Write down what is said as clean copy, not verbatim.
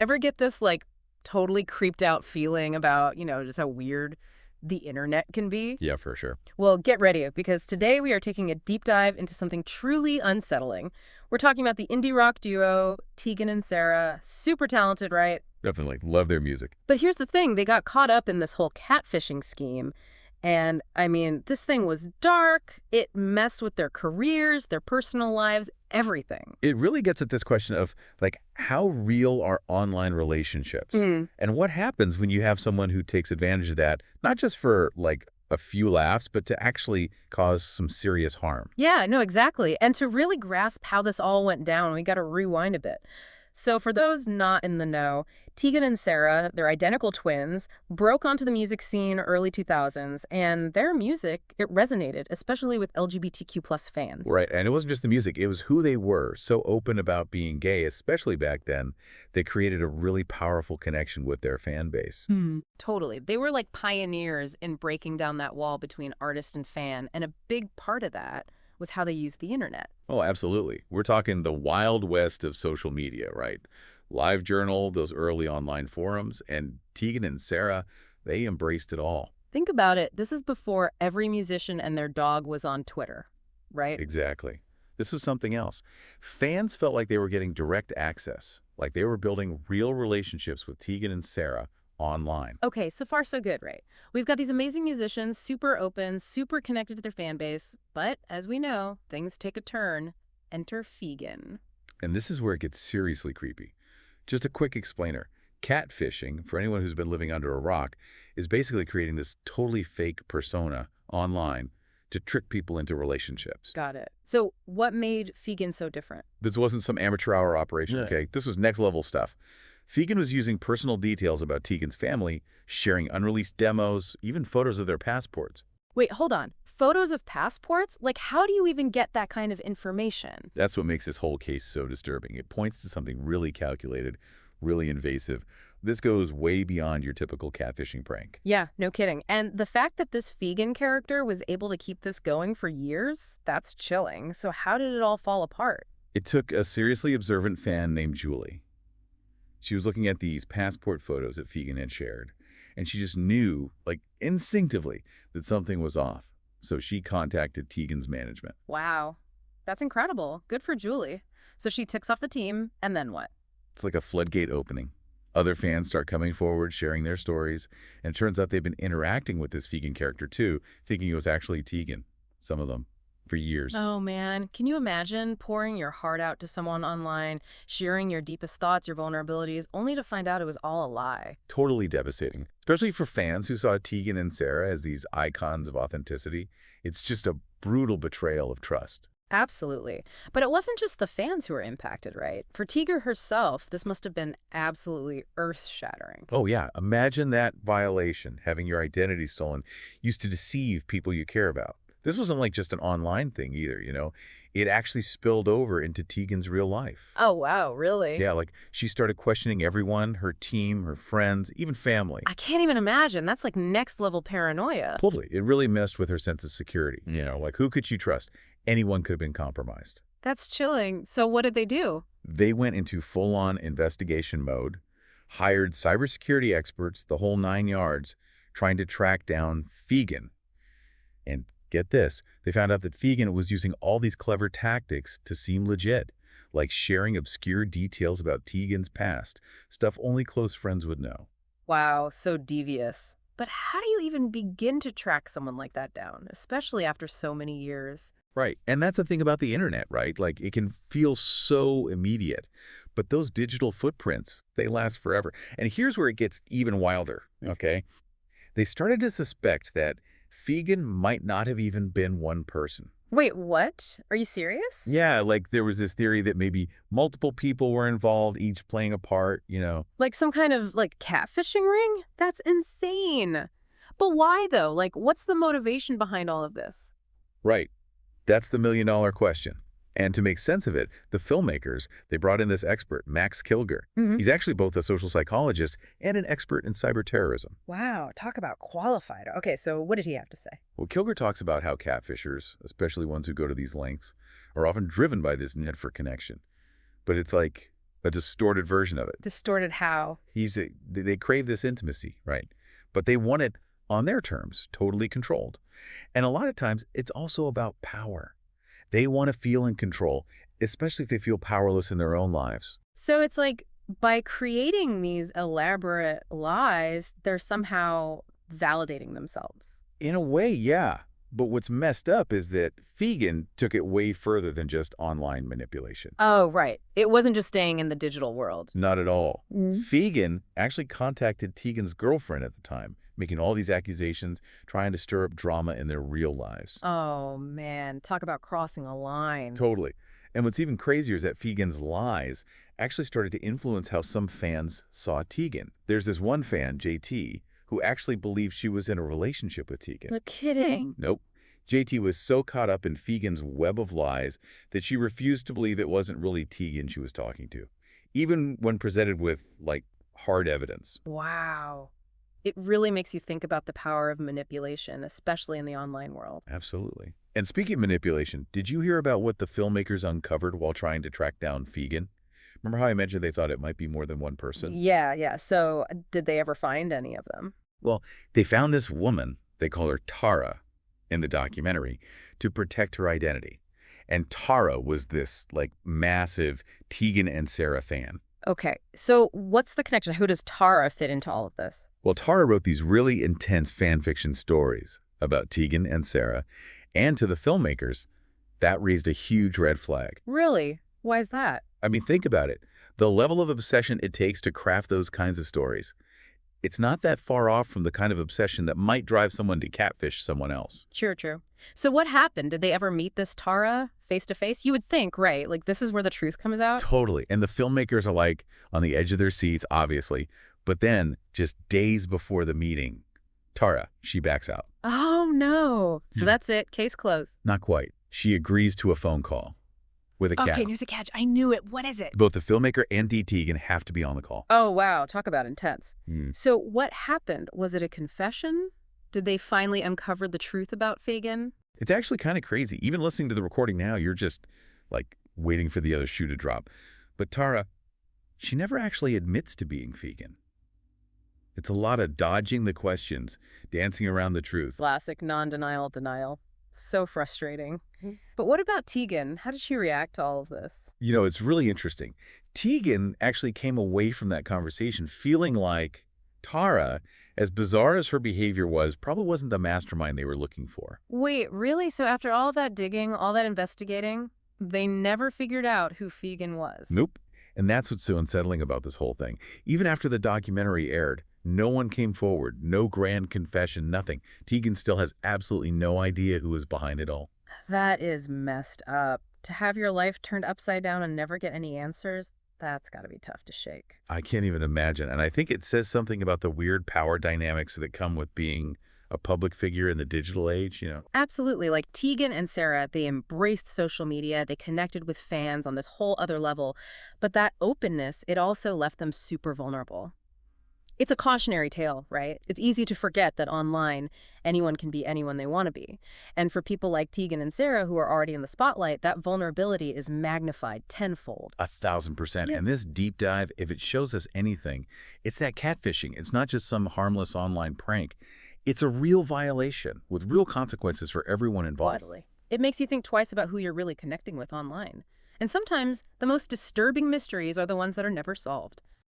Ever get this, like, totally creeped out feeling about, just how weird the internet can be? Yeah, for sure. Well, get ready because today we are taking a deep dive into something truly unsettling. We're talking about the indie rock duo Tegan and Sara. Super talented, right? Definitely. Love their music. But here's the thing, they got caught up in this whole catfishing scheme. And I mean, this thing was dark. It messed with their careers, their personal lives, everything. It really gets at this question of, like, how real are online relationships? Mm. And what happens when you have someone who takes advantage of that, not just for, like, a few laughs, but to actually cause some serious harm? Yeah, no, exactly. And to really grasp how this all went down, we got to rewind a bit. So for those not in the know, Tegan and Sara, they're identical twins, broke onto the music scene early 2000s, and their music, it resonated, especially with LGBTQ plus fans. Right. And it wasn't just the music. It was who they were, so open about being gay, especially back then. They created a really powerful connection with their fan base. Totally. They were like pioneers in breaking down that wall between artist and fan, and a big part of that was how they used the internet. Oh, absolutely. We're talking the wild west of social media, right? Live Journal, those early online forums, and Tegan and Sara, they embraced it all. Think about it. This is before every musician and their dog was on Twitter, right? Exactly. This was something else. Fans felt like they were getting direct access, like they were building real relationships with Tegan and Sara online. Okay, so far so good, right? We've got these amazing musicians, super open, super connected to their fan base. But as we know, things take a turn. Enter Fegan. And this is where it gets seriously creepy. Just a quick explainer. Catfishing, for anyone who's been living under a rock, is basically creating this totally fake persona online to trick people into relationships. Got it. So what made Fegan so different? This wasn't some amateur hour operation, Yeah. okay? This was next level stuff. Fegan was using personal details about Tegan's family, sharing unreleased demos, even photos of their passports. Wait, hold on. Photos of passports? Like, how do you even get that kind of information? That's what makes this whole case so disturbing. It points to something really calculated, really invasive. This goes way beyond your typical catfishing prank. Yeah, no kidding. And the fact that this Fegan character was able to keep this going for years, that's chilling. So how did it all fall apart? It took a seriously observant fan named Julie. She was looking at these passport photos that Fegan had shared, and she just knew, like instinctively, that something was off. So she contacted Tegan's management. Wow, that's incredible. Good for Julie. So she ticks off the team, and then what? It's like a floodgate opening. Other fans start coming forward, sharing their stories, and it turns out they've been interacting with this Fegan character too, thinking it was actually Tegan, some of them, for years. Oh man, can you imagine pouring your heart out to someone online, sharing your deepest thoughts, your vulnerabilities, only to find out it was all a lie? Totally devastating, especially for fans who saw Tegan and Sara as these icons of authenticity. It's just a brutal betrayal of trust. Absolutely. But it wasn't just the fans who were impacted, right? For Tegan herself, this must have been absolutely earth-shattering. Oh yeah, imagine that violation, having your identity stolen, used to deceive people you care about. This wasn't like just an online thing either, you know? It actually spilled over into Tegan's real life. Oh, wow, really? Yeah, like she started questioning everyone, her team, her friends, even family. I can't even imagine. That's like next level paranoia. Totally. It really messed with her sense of security. You know, like who could she trust? Anyone could have been compromised. That's chilling. So what did they do? They went into full-on investigation mode, hired cybersecurity experts, the whole 9 yards, trying to track down Fegan. And get this, they found out that Fegan was using all these clever tactics to seem legit, like sharing obscure details about Tegan's past, stuff only close friends would know. Wow, so devious. But how do you even begin to track someone like that down, especially after so many years? Right. And that's the thing about the internet, right? Like it can feel so immediate, but those digital footprints, they last forever. And here's where it gets even wilder, okay? They started to suspect that Fegan might not have even been one person. Wait, what? Are you serious? Yeah, like there was this theory that maybe multiple people were involved, each playing a part, you know. Like some kind of like catfishing ring? That's insane. But why though? Like what's the motivation behind all of this? Right. That's the million-dollar question. And to make sense of it, the filmmakers, they brought in this expert, Max Kilger. Mhm. He's actually both a social psychologist and an expert in cyber terrorism. Wow, talk about qualified. Okay, so what did he have to say? Well, Kilger talks about how catfishers, especially ones who go to these lengths, are often driven by this need for connection. But it's like a distorted version of it. Distorted how? They crave this intimacy, right? But they want it on their terms, totally controlled. And a lot of times, it's also about power. They want to feel in control, especially if they feel powerless in their own lives. So it's like by creating these elaborate lies, they're somehow validating themselves. In a way, yeah. But what's messed up is that Fegan took it way further than just online manipulation. Oh, right. It wasn't just staying in the digital world. Not at all. Mm. Fegan actually contacted Tegan's girlfriend at the time, making all these accusations, trying to stir up drama in their real lives. Oh, man. Talk about crossing a line. Totally. And what's even crazier is that Fegan's lies actually started to influence how some fans saw Tegan. There's this one fan, JT, who actually believed she was in a relationship with Tegan. No kidding. Nope. JT was so caught up in Fegan's web of lies that she refused to believe it wasn't really Tegan she was talking to, even when presented with, like, hard evidence. Wow. It really makes you think about the power of manipulation, especially in the online world. Absolutely. And speaking of manipulation, did you hear about what the filmmakers uncovered while trying to track down Fegan? Remember how I mentioned they thought it might be more than one person? Yeah. So did they ever find any of them? Well, they found this woman, they call her Tara, in the documentary, to protect her identity. And Tara was this, like, massive Tegan and Sara fan. Okay, so what's the connection? Who does Tara fit into all of this? Well, Tara wrote these really intense fan fiction stories about Tegan and Sara, and to the filmmakers, that raised a huge red flag. Really? Why is that? I mean, think about it. The level of obsession it takes to craft those kinds of stories. It's not that far off from the kind of obsession that might drive someone to catfish someone else. True. So what happened? Did they ever meet this Tara face to face? You would think, right? Like, this is where the truth comes out? Totally. And the filmmakers are, like, on the edge of their seats, obviously. But then, just days before the meeting, Tara, she backs out. Oh, no. So that's it. Case closed. Not quite. She agrees to a phone call with a catch. Okay, there's a catch. I knew it. What is it? Both the filmmaker and Tegan have to be on the call. Oh, wow. Talk about intense. Hmm. So what happened? Was it a confession? Did they finally uncover the truth about Fegan? It's actually kind of crazy. Even listening to the recording now, you're just, like, waiting for the other shoe to drop. But Tara, she never actually admits to being Fegan. It's a lot of dodging the questions, dancing around the truth. Classic non-denial denial. So frustrating. But what about Tegan? How did she react to all of this? You know, it's really interesting. Tegan actually came away from that conversation feeling like Tara, as bizarre as her behavior was, probably wasn't the mastermind they were looking for. Wait, really? So after all that digging, all that investigating, they never figured out who Fegan was? Nope. And that's what's so unsettling about this whole thing. Even after the documentary aired, no one came forward, no grand confession, nothing. Tegan still has absolutely no idea who was behind it all. That is messed up. To have your life turned upside down and never get any answers, that's got to be tough to shake. I can't even imagine. And I think it says something about the weird power dynamics that come with being a public figure in the digital age, you know? Absolutely. Like Tegan and Sara, they embraced social media. They connected with fans on this whole other level. But that openness, it also left them super vulnerable. It's a cautionary tale, right? It's easy to forget that online, anyone can be anyone they want to be. And for people like Tegan and Sara, who are already in the spotlight, that vulnerability is magnified tenfold. 1,000%. Yeah. And this deep dive, if it shows us anything, it's that catfishing. It's not just some harmless online prank. It's a real violation with real consequences for everyone involved. Totally. It makes you think twice about who you're really connecting with online. And sometimes the most disturbing mysteries are the ones that are never solved.